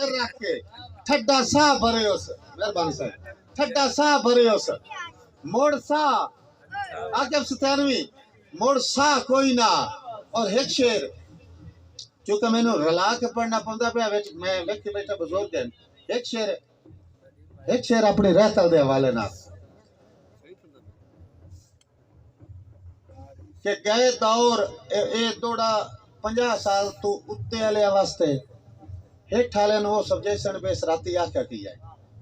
शेर रख के ठड्डा सा भरे उस मेहरबानी साहब ठड्डा सा भरे उस मोड़ सा आके सतानवी मोड़ सा कोई ना और एक शेर क्योंकि मैंने रला के पढ़ना पड़ता पे मैं व्यक्ति बैठा बुजुर्ग है एक शेर अपनी रहतल दे हवाले ना कि गए दौर ए दौड़ा 50 साल तो उत्ते वाले वास्ते हेठ वाले वो सब्जेक्शन बेस राती आके की जाए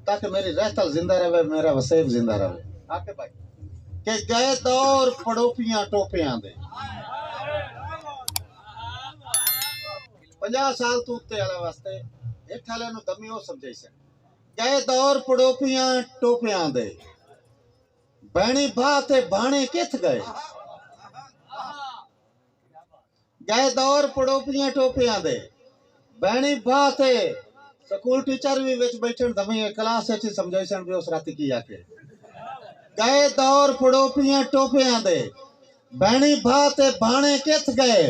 ताकि मेरी रहतल जिंदा रहे मेरा वसेब जिंदा रहे आके भाई कि गए दौर पड़ोपियां टोपियां दे 50 साल तो उत्ते वाले वास्ते हेठ वाले नु दमी वो सब्जेक्शन गए दौर पड़ोपियां टोपियां दे बहनी भा ते भाणे किथ गए गए दौर पड़ोपियां टोपियां दे बहनी भा ते स्कूल टीचर भी विच बैठन दमी क्लास च समझाइसन भी उस राती की आके गए दौर पड़ोपियां टोपियां दे बहनी भा ते भाणे किथ गए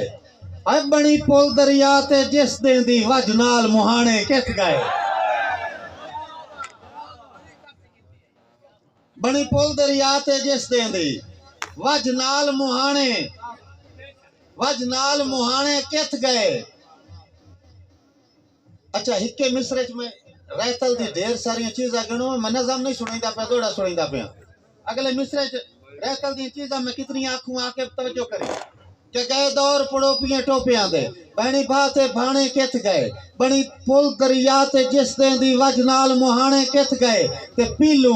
अब बनी पुल दरिया ते जिस देंदी वज नाल मुहाने किथ गए बनी पुल दरिया ते जिस देंदी वज नाल मुहाने किथ गए। अच्छा हिके मिसरे में रहतल दी ढेर सारी चीज़ा गणो मैं नज़म नहीं सुनाईंदा पे दोड़ा सुनाईंदा पे अगले मिसरे रहतल दी चीज़ा मैं कितनी आंखों आके तवज्जो करी कि गए दौर पड़ोपियां टोपियां दे बहनी भा ते भाणे किथ गए बनी पुल दरिया ते जिस देंदी वज नाल मुहाने किथ गए ते पीलू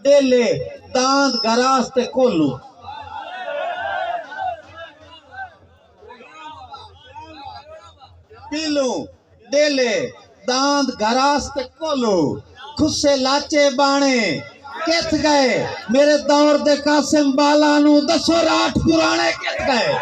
डेले दांद गरास ते कोलू पीलू डेले दांद गरास ते कोलू खुसे लाचे बाणे किथ गए मेरे दौर दे कासिम बाला नू दसो राठ पुराने किथ गए।